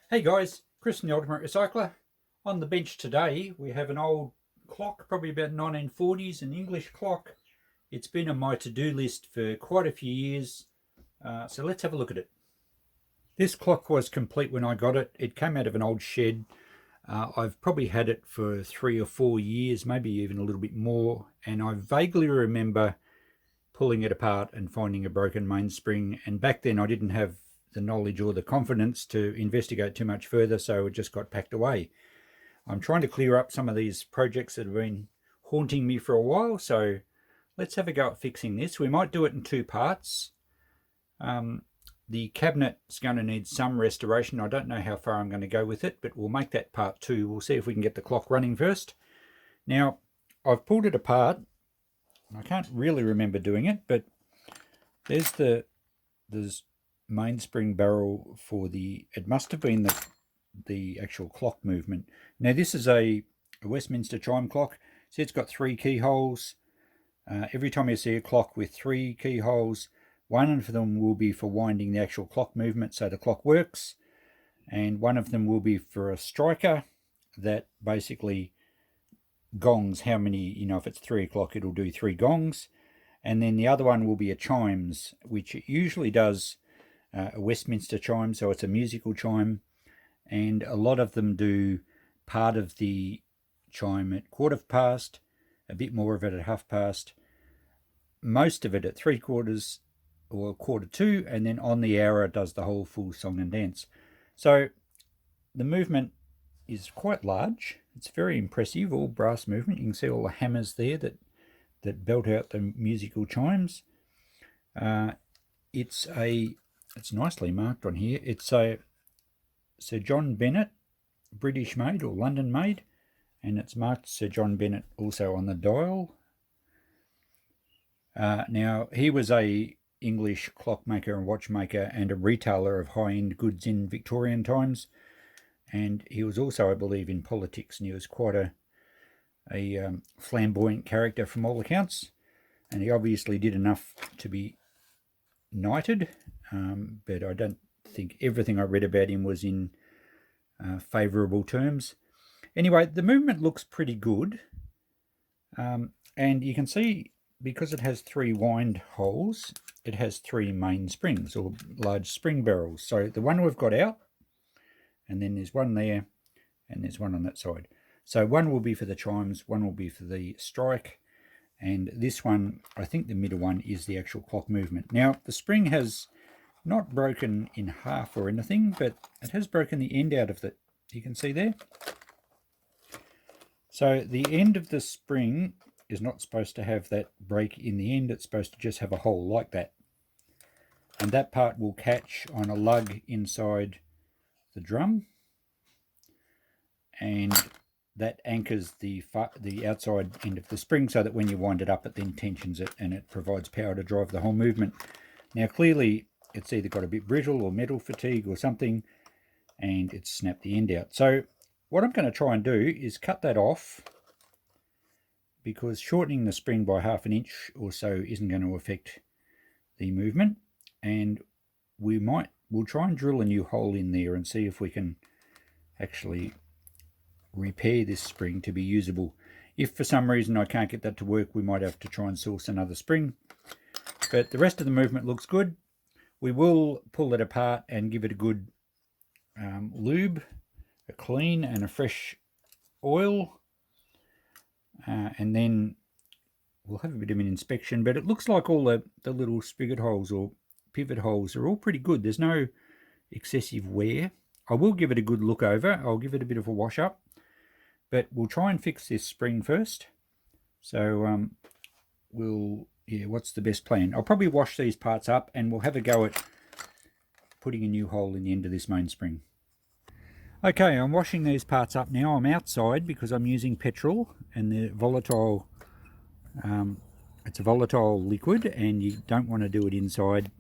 Hey guys, Chris from the Ultimate Recycler. On the bench today we have an old clock, probably about 1940s, an English clock. It's been on my to-do list for quite a few years, so let's have a look at it. This clock was complete when I got it. It came out of an old shed. I've probably had it for 3 or 4 years, maybe even a little bit more, and I vaguely remember pulling it apart and finding a broken mainspring, and back then I didn't have the knowledge or the confidence to investigate too much further, so it just got packed away. I'm trying to clear up some of these projects that have been haunting me for a while, so let's have a go at fixing this. We might do it in two parts. The cabinet's going to need some restoration. I don't know how far I'm going to go with it, but we'll make that part two. We'll see if we can get the clock running first. Now, I've pulled it apart. I can't really remember doing it, but there's the mainspring barrel for it must have been the actual clock movement. Now this is a Westminster chime clock. See, it's got 3 keyholes. Every time you see a clock with 3 keyholes, one of them will be for winding the actual clock movement so the clock works, and one of them will be for a striker that basically gongs how many, if it's 3 o'clock it'll do 3 gongs, and then the other one will be a chimes, which it usually does a Westminster chime, so it's a musical chime, and a lot of them do part of the chime at 1/4 past, a bit more of it at 1/2 past, most of it at 3/4 or 1/4 to, and then on the hour it does the whole full song and dance. So the movement is quite large. It's very impressive, all brass movement. You can see all the hammers there that belt out the musical chimes. It's nicely marked on here. It's a Sir John Bennett, British made or London made, and it's marked Sir John Bennett also on the dial. Now, he was a English clockmaker and watchmaker and a retailer of high-end goods in Victorian times, and he was also, I believe, in politics, and he was quite a flamboyant character from all accounts, and he obviously did enough to be knighted, but I don't think everything I read about him was in favourable terms. Anyway, the movement looks pretty good, and you can see, because it has 3 wind holes, it has 3 main springs or large spring barrels. So the one we've got out, and then there's one there, and there's one on that side. So one will be for the chimes, one will be for the strike, and this one, I think the middle one, is the actual clock movement. Now, the spring has not broken in half or anything, but it has broken the end out of it. You can see there. So the end of the spring is not supposed to have that break in the end. It's supposed to just have a hole like that. And that part will catch on a lug inside the drum, and that anchors the outside end of the spring so that when you wind it up, it then tensions it and it provides power to drive the whole movement. Now, clearly, it's either got a bit brittle or metal fatigue or something, and it's snapped the end out. So what I'm going to try and do is cut that off, because shortening the spring by 1/2 inch or so isn't going to affect the movement, and we'll try and drill a new hole in there and see if we can actually repair this spring to be usable. If for some reason I can't get that to work, we might have to try and source another spring, but the rest of the movement looks good. We will pull it apart and give it a good lube, a clean and a fresh oil, and then we'll have a bit of an inspection. But it looks like all the little spigot holes or pivot holes are all pretty good. There's no excessive wear. I will give it a good look over. I'll give it a bit of a wash up, but we'll try and fix this spring first. So what's the best plan? I'll probably wash these parts up and we'll have a go at putting a new hole in the end of this mainspring. Okay, I'm washing these parts up now. I'm outside because I'm using petrol, and the volatile, it's a volatile liquid, and you don't want to do it inside.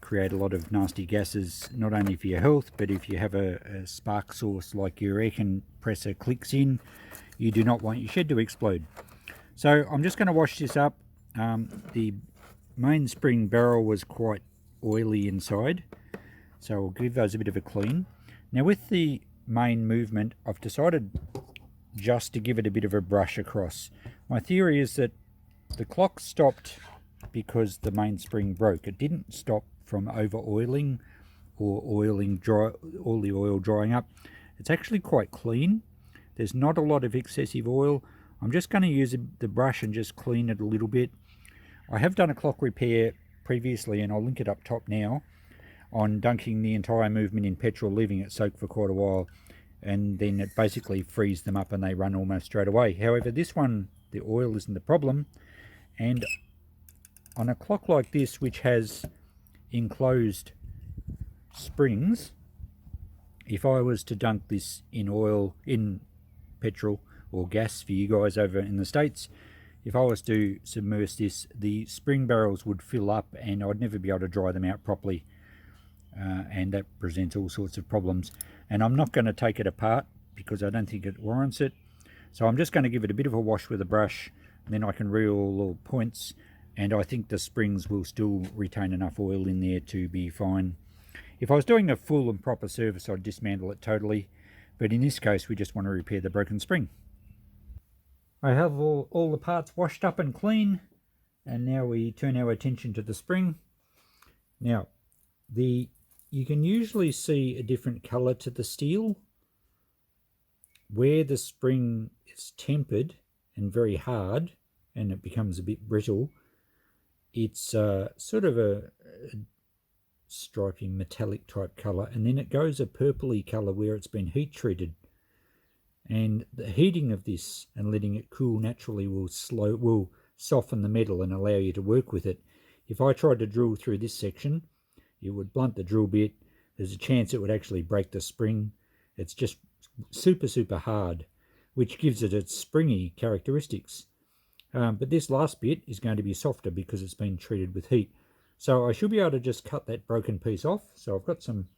Create a lot of nasty gases, not only for your health, but if you have a spark source like your air compressor clicks in, you do not want your shed to explode. So I'm just going to wash this up. The mainspring barrel was quite oily inside, So we'll give those a bit of a clean. Now with the main movement, I've decided just to give it a bit of a brush across. My theory is that the clock stopped because the mainspring broke. It didn't stop from over oiling or all the oil drying up. It's actually quite clean. There's not a lot of excessive oil. I'm just going to use the brush and just clean it a little bit. I have done a clock repair previously, and I'll link it up top now, on dunking the entire movement in petrol, leaving it soak for quite a while, and then it basically frees them up and they run almost straight away. However, this one, the oil isn't the problem, and on a clock like this, which has enclosed springs, if I was to dunk this in oil, in petrol or gas for you guys over in the States, if I was to submerge this, the spring barrels would fill up and I'd never be able to dry them out properly, and that presents all sorts of problems. And I'm not going to take it apart because I don't think it warrants it, so I'm just going to give it a bit of a wash with a brush, and then I can reel all the points, and I think the springs will still retain enough oil in there to be fine. If I was doing a full and proper service, I'd dismantle it totally, but in this case we just want to repair the broken spring. I have all the parts washed up and clean, and now we turn our attention to the spring. Now, you can usually see a different colour to the steel. Where the spring is tempered and very hard and it becomes a bit brittle, it's sort of a stripy metallic type colour, and then it goes a purpley colour where it's been heat treated. And the heating of this and letting it cool naturally will soften the metal and allow you to work with it. If I tried to drill through this section, it would blunt the drill bit. There's a chance it would actually break the spring. It's just super hard, which gives it its springy characteristics. But this last bit is going to be softer because it's been treated with heat. So I should be able to just cut that broken piece off. So I've got some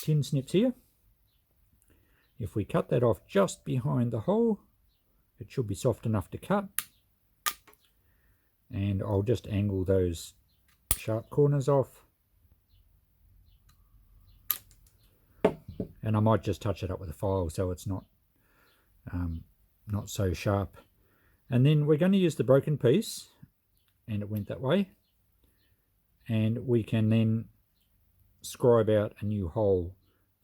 tin snips here. If we cut that off just behind the hole, it should be soft enough to cut. And I'll just angle those sharp corners off. And I might just touch it up with a file so it's not so sharp. And then we're going to use the broken piece, and it went that way. And we can then scribe out a new hole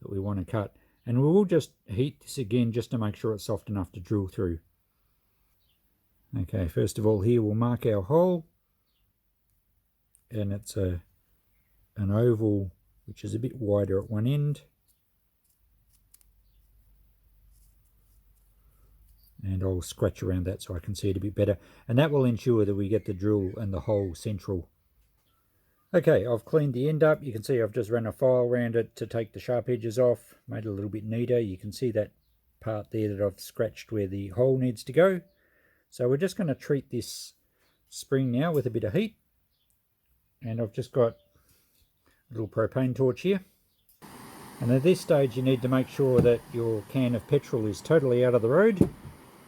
that we want to cut. And we will just heat this again just to make sure it's soft enough to drill through. Okay, first of all here we'll mark our hole. And it's an oval which is a bit wider at one end. And I'll scratch around that so I can see it a bit better. And that will ensure that we get the drill and the hole central. Okay, I've cleaned the end up. You can see I've just run a file around it to take the sharp edges off, made it a little bit neater. You can see that part there that I've scratched where the hole needs to go. So we're just going to treat this spring now with a bit of heat. And I've just got a little propane torch here. And at this stage you need to make sure that your can of petrol is totally out of the road.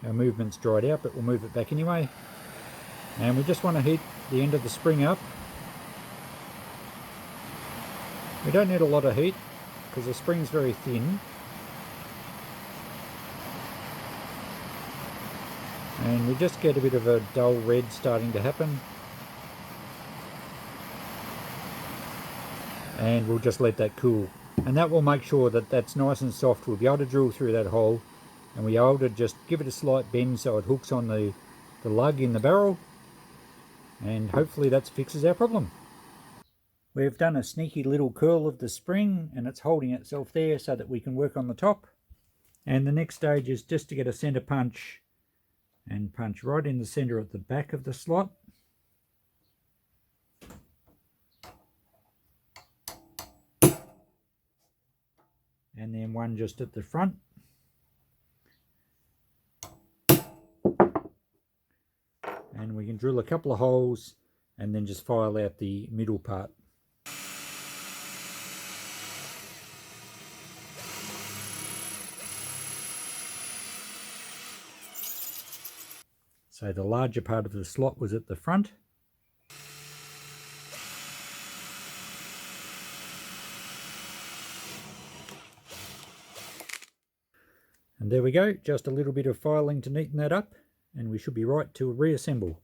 Our movement's dried out, but we'll move it back anyway. And we just want to heat the end of the spring up. We don't need a lot of heat because the spring's very thin. And we just get a bit of a dull red starting to happen. And we'll just let that cool. And that will make sure that that's nice and soft. We'll be able to drill through that hole. And we're able to just give it a slight bend so it hooks on the lug in the barrel. And hopefully that fixes our problem. We've done a sneaky little curl of the spring and it's holding itself there so that we can work on the top. And the next stage is just to get a center punch and punch right in the center at the back of the slot. And then one just at the front. And we can drill a couple of holes and then just file out the middle part. So the larger part of the slot was at the front. And there we go, just a little bit of filing to neaten that up, and we should be right to reassemble.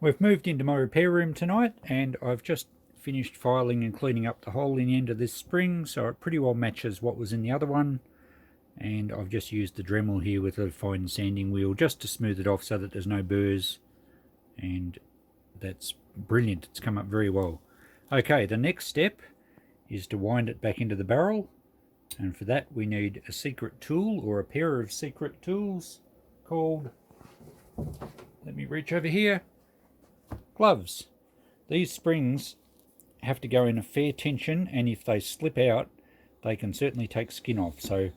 We've moved into my repair room tonight, and I've just finished filing and cleaning up the hole in the end of this spring, so it pretty well matches what was in the other one. And I've just used the Dremel here with a fine sanding wheel just to smooth it off so that there's no burrs, and that's brilliant. It's come up very well. Okay, the next step is to wind it back into the barrel, and for that we need a secret tool, or a pair of secret tools called, let me reach over here, gloves. These springs have to go in a fair tension, and if they slip out they can certainly take skin off. So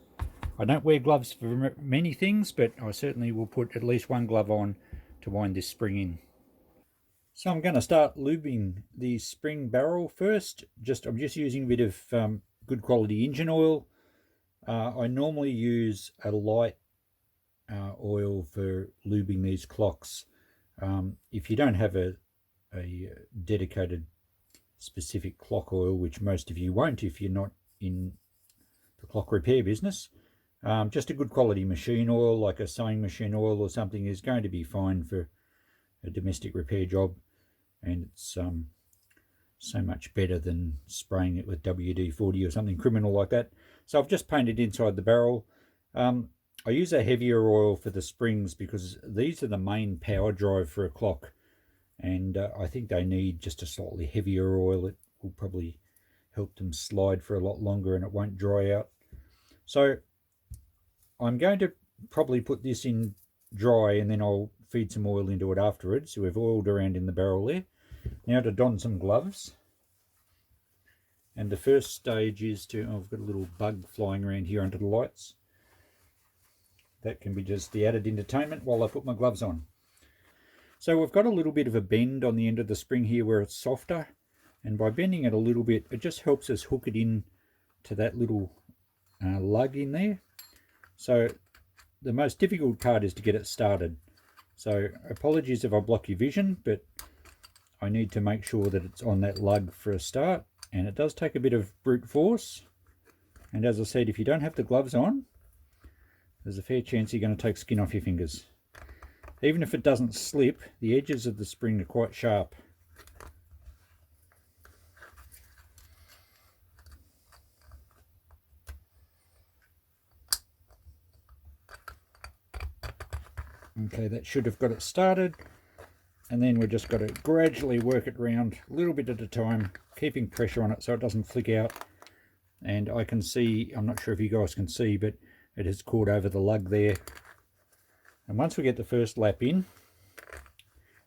I don't wear gloves for many things, but I certainly will put at least one glove on to wind this spring in. So I'm going to start lubing the spring barrel first. I'm just using a bit of good quality engine oil. I normally use a light oil for lubing these clocks. If you don't have a dedicated specific clock oil, which most of you won't if you're not in the clock repair business, just a good quality machine oil, like a sewing machine oil or something, is going to be fine for a domestic repair job, and it's so much better than spraying it with WD-40 or something criminal like that. So I've just painted inside the barrel. I use a heavier oil for the springs because these are the main power drive for a clock, and I think they need just a slightly heavier oil. It will probably help them slide for a lot longer and it won't dry out. So I'm going to probably put this in dry, and then I'll feed some oil into it afterwards. So we've oiled around in the barrel there. Now to don some gloves. And the first stage is to, I've got a little bug flying around here under the lights. That can be just the added entertainment while I put my gloves on. So we've got a little bit of a bend on the end of the spring here where it's softer, and by bending it a little bit, it just helps us hook it in to that little lug in there. So the most difficult part is to get it started. So apologies if I block your vision, but I need to make sure that it's on that lug for a start, and it does take a bit of brute force. And as I said, if you don't have the gloves on, there's a fair chance you're going to take skin off your fingers. Even if it doesn't slip, the edges of the spring are quite sharp. Okay, that should have got it started, and then we've just got to gradually work it around a little bit at a time, keeping pressure on it so it doesn't flick out. And I can see, I'm not sure if you guys can see, but it has caught over the lug there. And once we get the first lap in,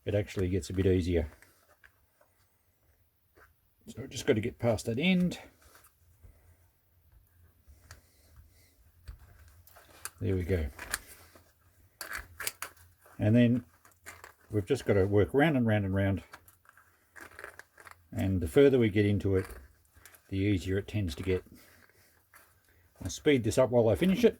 it actually gets a bit easier. So we've just got to get past that end. There we go. And then we've just got to work round and round and round. And the further we get into it, the easier it tends to get. I'll speed this up while I finish it.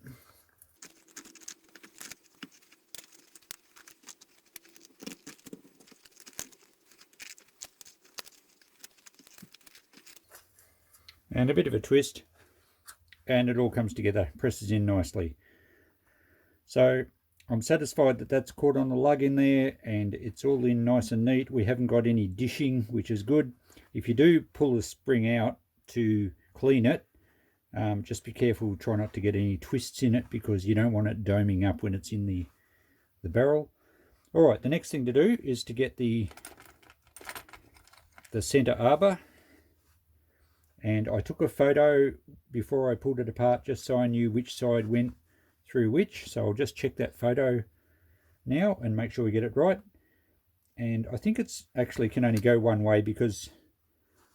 And a bit of a twist, and it all comes together, presses in nicely. So I'm satisfied that that's caught on the lug in there, and it's all in nice and neat. We haven't got any dishing, which is good. If you do pull the spring out to clean it, just be careful, try not to get any twists in it, because you don't want it doming up when it's in the barrel. All right, the next thing to do is to get the center arbor. And I took a photo before I pulled it apart just so I knew which side went through which. So I'll just check that photo now and make sure we get it right. And I think it's actually can only go one way, because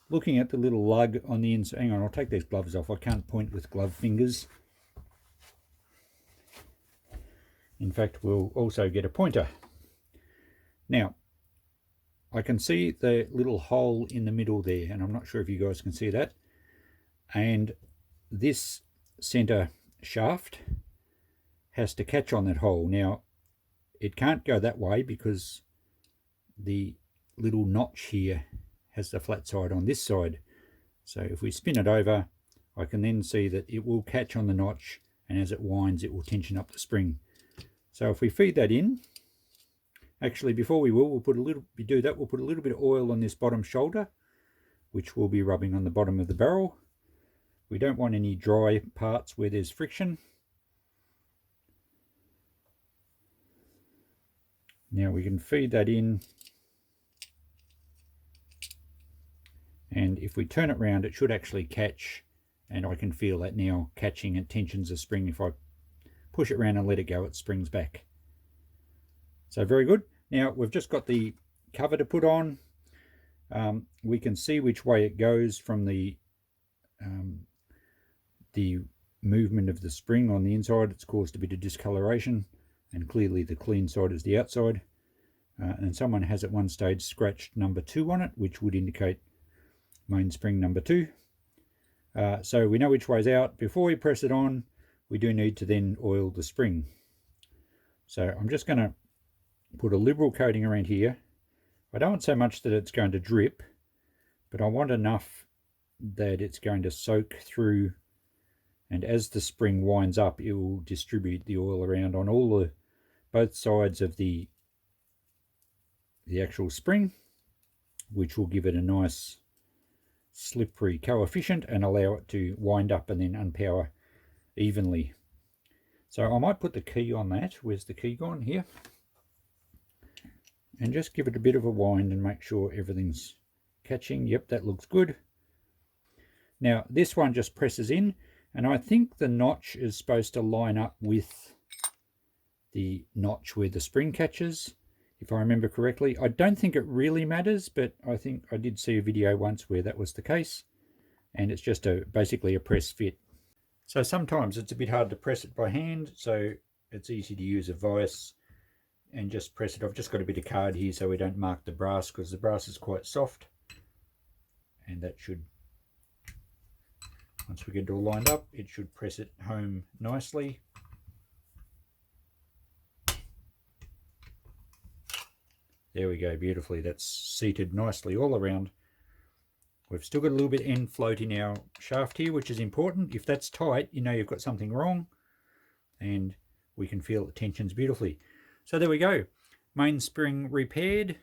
looking at the little lug on the inside, hang on, I'll take these gloves off. I can't point with glove fingers. In fact, we'll also get a pointer. Now, I can see the little hole in the middle there, and I'm not sure if you guys can see that. And this center shaft has to catch on that hole. Now, it can't go that way because the little notch here has the flat side on this side. So if we spin it over, I can then see that it will catch on the notch and as it winds it will tension up the spring. So if we feed that in, actually before we'll put a little bit of oil on this bottom shoulder, which we'll be rubbing on the bottom of the barrel. We don't want any dry parts where there's friction. Now we can feed that in, and if we turn it round it should actually catch, and I can feel that now catching and tensions the spring. If I push it around and let it go, it springs back. So very good. Now we've just got the cover to put on. We can see which way it goes from the movement of the spring on the inside. It's caused a bit of discoloration, and clearly the clean side is the outside. And someone has at one stage scratched number 2 on it, which would indicate mainspring number 2. So we know which way's out. Before we press it on, we do need to then oil the spring. So I'm just going to put a liberal coating around here. I don't want so much that it's going to drip, but I want enough that it's going to soak through, and as the spring winds up it will distribute the oil around on both sides of the actual spring, which will give it a nice slippery coefficient and allow it to wind up and then unpower evenly. So I might put the key on that. Where's the key gone? Here. And just give it a bit of a wind and make sure everything's catching. Yep, that looks good. Now this one just presses in, and I think the notch is supposed to line up with the notch where the spring catches, if I remember correctly. I don't think it really matters, but I think I did see a video once where that was the case, and it's just basically a press fit. So sometimes it's a bit hard to press it by hand, so it's easy to use a vise and just press it. I've just got a bit of card here so we don't mark the brass, because the brass is quite soft, and that should, once we get it all lined up, it should press it home nicely. There we go, beautifully. That's seated nicely all around. We've still got a little bit end float in our shaft here, which is important. If that's tight, you know you've got something wrong, and we can feel the tensions beautifully. So there we go, mainspring repaired.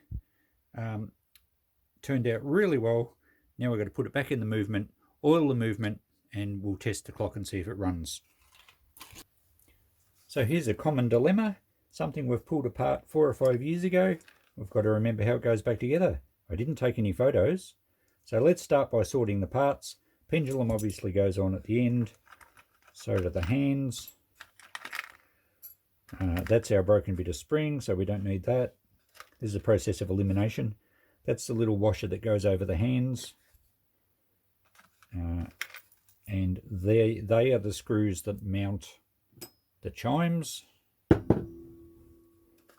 Turned out really well. Now we've got to put it back in the movement, oil the movement, and we'll test the clock and see if it runs. So here's a common dilemma, something we've pulled apart 4 or 5 years ago. We've got to remember how it goes back together. I didn't take any photos. So let's start by sorting the parts. Pendulum obviously goes on at the end. So do the hands. That's our broken bit of spring, so we don't need that. This is a process of elimination. That's the little washer that goes over the hands. And they are the screws that mount the chimes.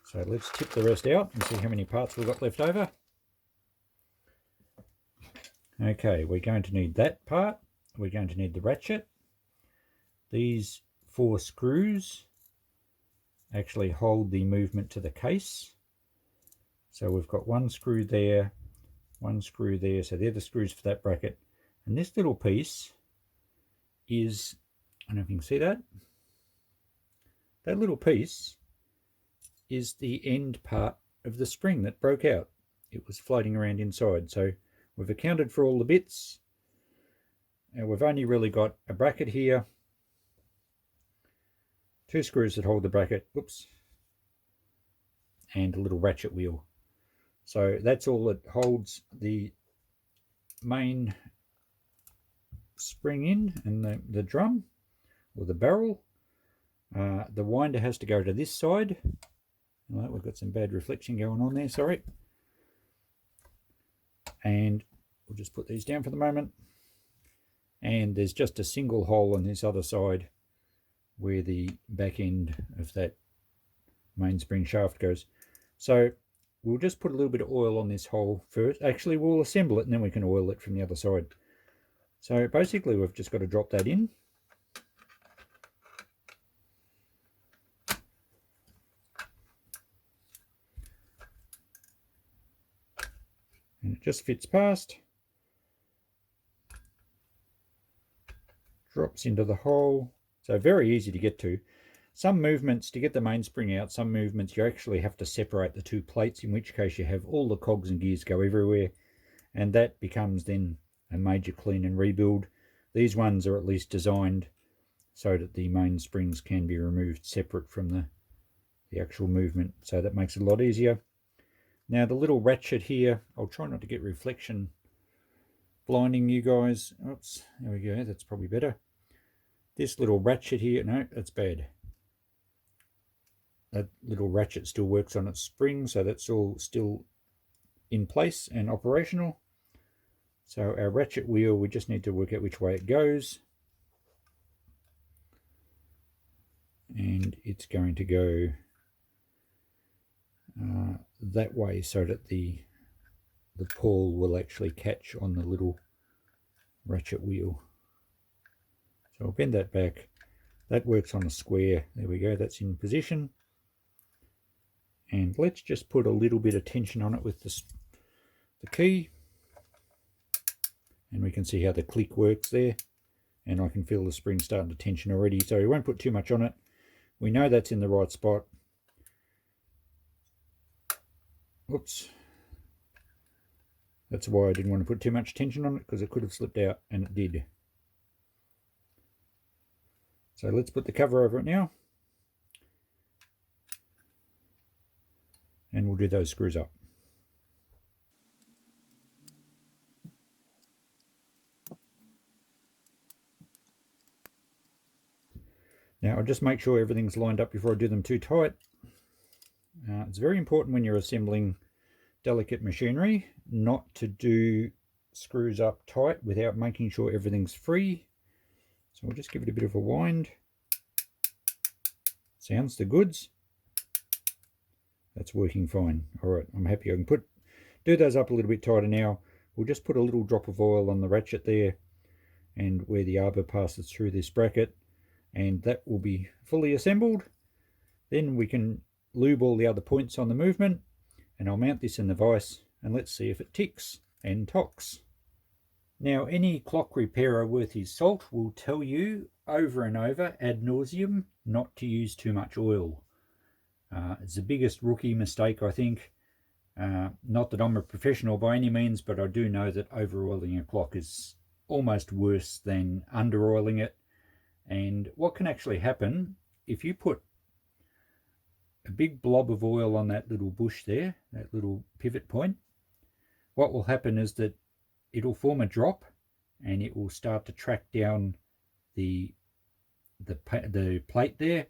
So let's tip the rest out and see how many parts we've got left over. Okay, we're going to need that part. We're going to need the ratchet. These 4 screws actually hold the movement to the case. So we've got 1 screw there, 1 screw there. So they're the screws for that bracket. And this little piece is, I don't know if you can see that. That little piece is the end part of the spring that broke out. It was floating around inside. So we've accounted for all the bits. And we've only really got a bracket here, 2 screws that hold the bracket, oops, and a little ratchet wheel. So that's all that holds the main spring in, and the drum or the barrel. The winder has to go to this side. Well, we've got some bad reflection going on there, sorry. And we'll just put these down for the moment. And there's just a single hole on this other side where the back end of that mainspring shaft goes. So we'll just put a little bit of oil on this hole first. Actually, we'll assemble it and then we can oil it from the other side. So basically we've just got to drop that in. And it just fits past. Drops into the hole. So very easy to get to. Some movements, to get the mainspring out, some movements you actually have to separate the two plates, in which case you have all the cogs and gears go everywhere, and that becomes then a major clean and rebuild. These ones are at least designed so that the mainsprings can be removed separate from the actual movement, so that makes it a lot easier. Now the little ratchet here, I'll try not to get reflection blinding you guys. Oops, there we go, that's probably better. This little ratchet here, no, that's bad. That little ratchet still works on its spring, so that's all still in place and operational. So our ratchet wheel, we just need to work out which way it goes. And it's going to go that way, so that the pawl will actually catch on the little ratchet wheel. So I'll bend that back. That works on a square. There we go, that's in position. And let's just put a little bit of tension on it with the key. And we can see how the click works there. And I can feel the spring starting to tension already. So we won't put too much on it. We know that's in the right spot. Oops. That's why I didn't want to put too much tension on it, because it could have slipped out, and it did. So let's put the cover over it now. And we'll do those screws up. Now I'll just make sure everything's lined up before I do them too tight. It's very important when you're assembling delicate machinery not to do screws up tight without making sure everything's free. So we'll just give it a bit of a wind. Sounds the goods. That's working fine. All right, I'm happy. I can do those up a little bit tighter now. We'll just put a little drop of oil on the ratchet there and where the arbor passes through this bracket, and that will be fully assembled. Then we can lube all the other points on the movement, and I'll mount this in the vise, and let's see if it ticks and tocks. Now, any clock repairer worth his salt will tell you over and over ad nauseum not to use too much oil. It's the biggest rookie mistake, I think. Not that I'm a professional by any means, but I do know that over-oiling a clock is almost worse than under-oiling it. And what can actually happen, if you put a big blob of oil on that little bush there, that little pivot point, what will happen is that it'll form a drop, and it will start to track down the plate there,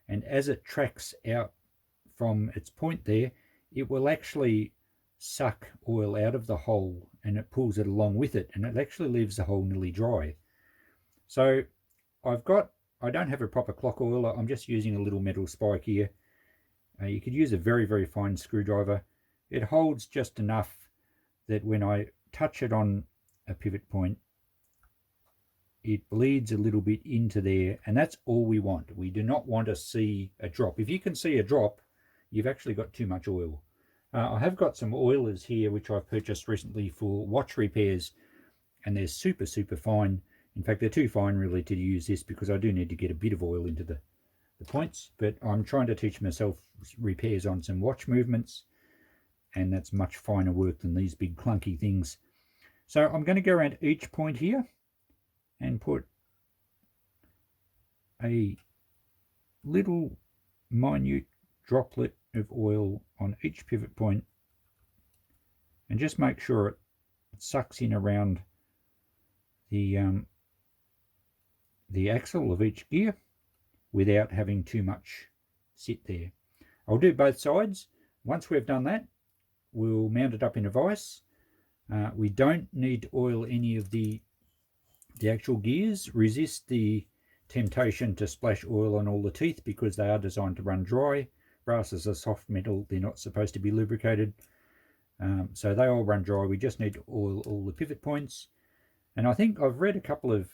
and as it tracks out from its point there, it will actually suck oil out of the hole, and it pulls it along with it, and it actually leaves the hole nearly dry. So I don't have a proper clock oiler. I'm just using a little metal spike here. You could use a very, very fine screwdriver. It holds just enough that when I touch it on a pivot point, it bleeds a little bit into there, and that's all we want. We do not want to see a drop. If you can see a drop, you've actually got too much oil. I have got some oilers here which I've purchased recently for watch repairs, and they're super, super fine. In fact, they're too fine really to use this, because I do need to get a bit of oil into the points, but I'm trying to teach myself repairs on some watch movements, and that's much finer work than these big clunky things. So I'm going to go around each point here and put a little minute droplet of oil on each pivot point, and just make sure it sucks in around the axle of each gear without having too much sit there. I'll do both sides. Once we've done that, we'll mount it up in a vise. We don't need to oil any of the actual gears. Resist the temptation to splash oil on all the teeth, because they are designed to run dry. Brass is a soft metal, they're not supposed to be lubricated. So they all run dry. We just need to oil all the pivot points. And I think I've read a couple of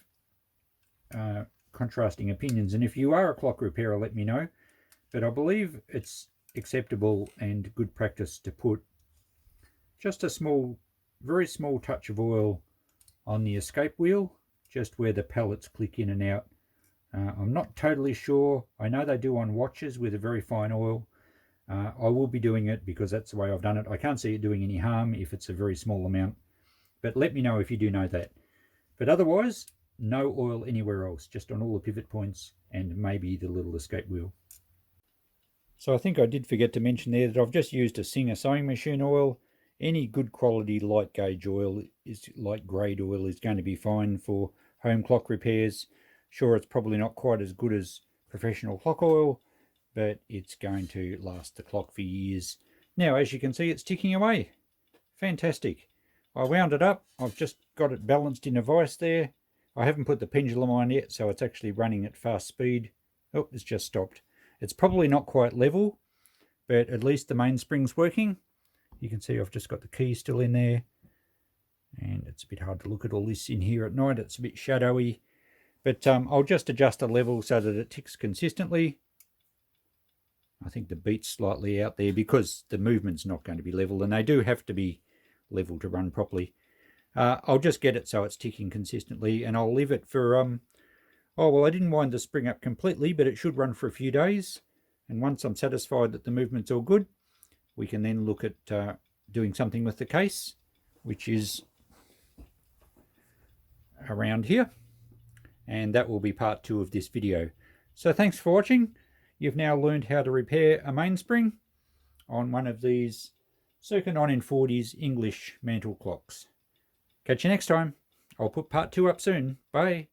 contrasting opinions, and if you are a clock repairer, let me know. But I believe it's acceptable and good practice to put just a small, very small touch of oil on the escape wheel, just where the pellets click in and out I'm not totally sure. I know they do on watches with a very fine oil. I will be doing it because that's the way I've done it. I can't see it doing any harm if it's a very small amount, but let me know if you do know that. But otherwise, no oil anywhere else, just on all the pivot points and maybe the little escape wheel. So I think I did forget to mention there that I've just used a Singer sewing machine oil. Any good quality light gauge oil, light grade oil, is going to be fine for home clock repairs. Sure, it's probably not quite as good as professional clock oil, but it's going to last the clock for years. Now, as you can see, it's ticking away. Fantastic. I wound it up. I've just got it balanced in a vise there. I haven't put the pendulum on yet, so it's actually running at fast speed. Oh, it's just stopped. It's probably not quite level, but at least the mainspring's working. You can see I've just got the key still in there. And it's a bit hard to look at all this in here at night. It's a bit shadowy. But I'll just adjust the level so that it ticks consistently. I think the beat's slightly out there because the movement's not going to be level, and they do have to be level to run properly. I'll just get it so it's ticking consistently, and I'll leave it for oh well, I didn't wind the spring up completely, but it should run for a few days, and once I'm satisfied that the movement's all good, we can then look at doing something with the case, which is around here, and that will be part 2 of this video. So thanks for watching. You've now learned how to repair a mainspring on one of these circa 1940s English mantle clocks. Catch you next time. I'll put part 2 up soon. Bye.